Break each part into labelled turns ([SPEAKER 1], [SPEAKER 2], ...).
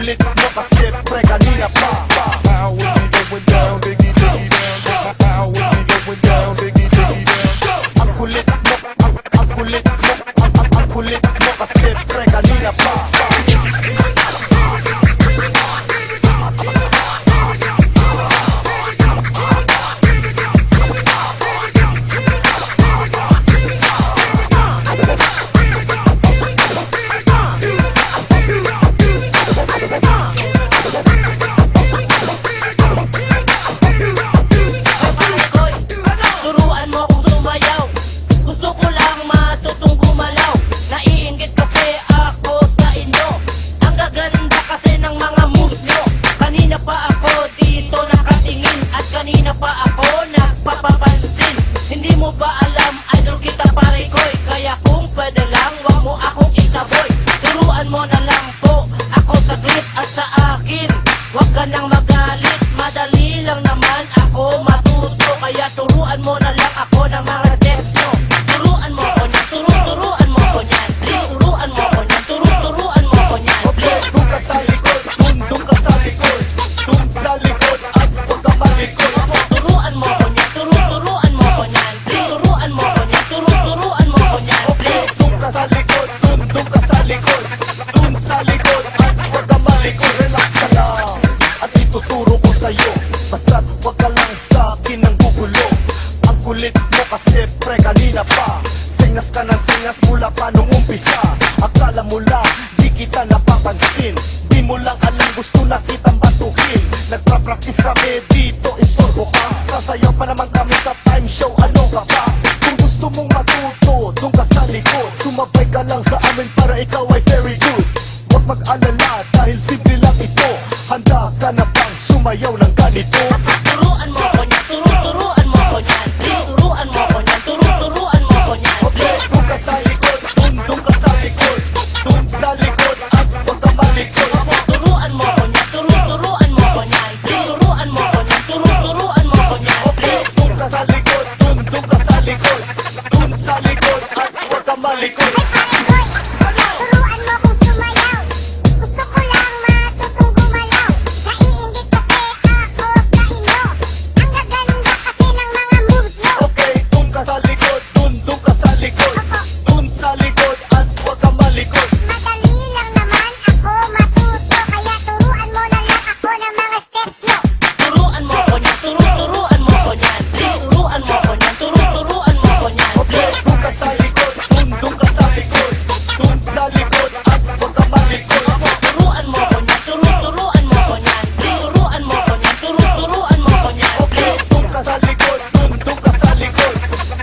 [SPEAKER 1] kulit mo kasi pre kanina pa.
[SPEAKER 2] How we going down, diggy diggy down. How we going down, diggy diggy down.
[SPEAKER 1] Ang kulit mo, ang kulit mo, ang kulit mo kasi pre kanina pa.
[SPEAKER 3] Kanina pa ako nagpapapansin. Hindi mo ba alam, idol kita pare koy? Kaya kung pwede lang, wag mo akong itaboy. Turuan mo na lang po ako saglit at sa akin wag ka nang magalit. Madali lang naman ako matuto, kaya turuan mo na lang ako ng mga steps nyo. Turuan mo ko niyan, turuan mo ko niyan. Please, turuan mo ko niyan, turuan mo ko niyan.
[SPEAKER 1] Okay, dun ka sa likod, dun ka sa likod, dun sa likod at huwag ka malikod.
[SPEAKER 3] Turuan mo ko niyan, turuan mo ko niyan. Please, turuan mo ko niyan, turuan mo ko niyan.
[SPEAKER 1] Okay, dun ka sa likod, dun ka sa likod, dun sa likod at huwag ka malikod. Relax ka lang at ituturo ko sa'yo, basta't huwag ka lang sa akin ang gugulo. Ang kulit mo kasi pre kanina pa, singas ka ng singas mula pa nung umpisa. Akala mo lang di kita napapansin, di mo lang alam gusto na kitang batuhin. Nagpa-practice kami dito, isorbo ka, sasayaw pa naman kami sa time show, ano ka pa? Kung gusto mong matuto, dun ka sa likod, sumabay ka lang sa amin para ikaw ay very good. Huwag mag-alala dahil simple lang ito, handa ka na bang sumayaw ng ganito?
[SPEAKER 3] Turuan mo ko niyan, turuan mo ko niyan. Please, turuan mo ko niyan, turuan mo ko niyan.
[SPEAKER 1] Okay, dun ka sa likod, dun ka sa likod, dun sa likod at huwag ka malikod.
[SPEAKER 3] Turuan mo ko niyan, turuan mo ko niyan. Please, turuan mo ko niyan, turuan mo ko niyan.
[SPEAKER 1] Okay, dun ka sa likod, dun ka sa likod, dun sa likod at huwag ka malikod.
[SPEAKER 4] Turuan mo kong sumayaw. Gusto ko lang matutong gumalaw. Naiinggit kasi ako sa inyo. Ang gaganda kasi ng mga moves mo.
[SPEAKER 1] Okay, dun ka sa likod, dun ka sa likod, dun sa likod at huwag ka malikod.
[SPEAKER 4] Madali lang naman ako matuto, kaya turuan mo na lang ako ng mga steps mo.
[SPEAKER 3] Turuan mo ko niyan, turuan mo ko niyan. Please, turuan mo ko niyan, turuan mo ko niyan.
[SPEAKER 1] Okay, dun ka sa likod, dun ka sa likod, dun sa likod at huwag ka malikod.
[SPEAKER 3] Turuan mo ko niyan, turuan mo ko niyan. Please, turuan mo ko niyan, turuan mo ko niyan.
[SPEAKER 1] Okay, dun ka sa likod, dun ka sa likod,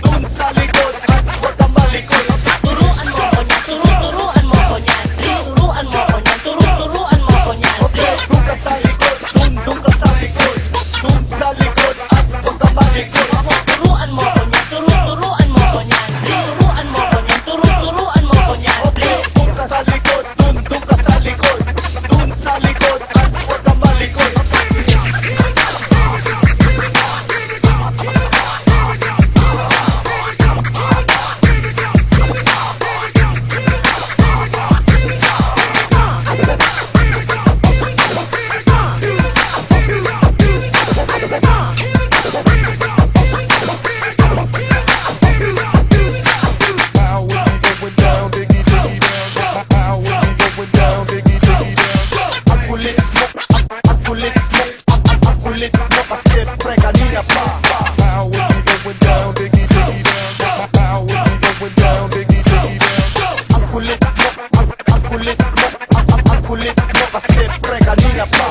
[SPEAKER 1] dun sa likod at huwag ka malikod.
[SPEAKER 3] Turuan mo ko niyan, turuan mo ko niyan. Please, turuan mo ko niyan, turuan mo ko niyan.
[SPEAKER 1] Okay, dun ka sa likod, dun ka sa likod, dun sa likod at huwag ka malikod.
[SPEAKER 3] Turuan mo ko niyan, turuan mo ko niyan. Please, turuan mo ko niyan, turuan mo ko niyan.
[SPEAKER 1] Okay, dun ka sa likod, dun ka sa likod, dun sa likod at huwag ka malikod.
[SPEAKER 2] How we going down, diggy diggy down. How we going down, diggy diggy down.
[SPEAKER 1] Ang kulit mo, ang kulit mo, ang kulit mo kasi pre kanina pa.
[SPEAKER 2] How we going down, diggy diggy down. How we going down, diggy diggy down.
[SPEAKER 1] Ang kulit mo, ang kulit mo, ang kulit mo kasi pre kanina pa.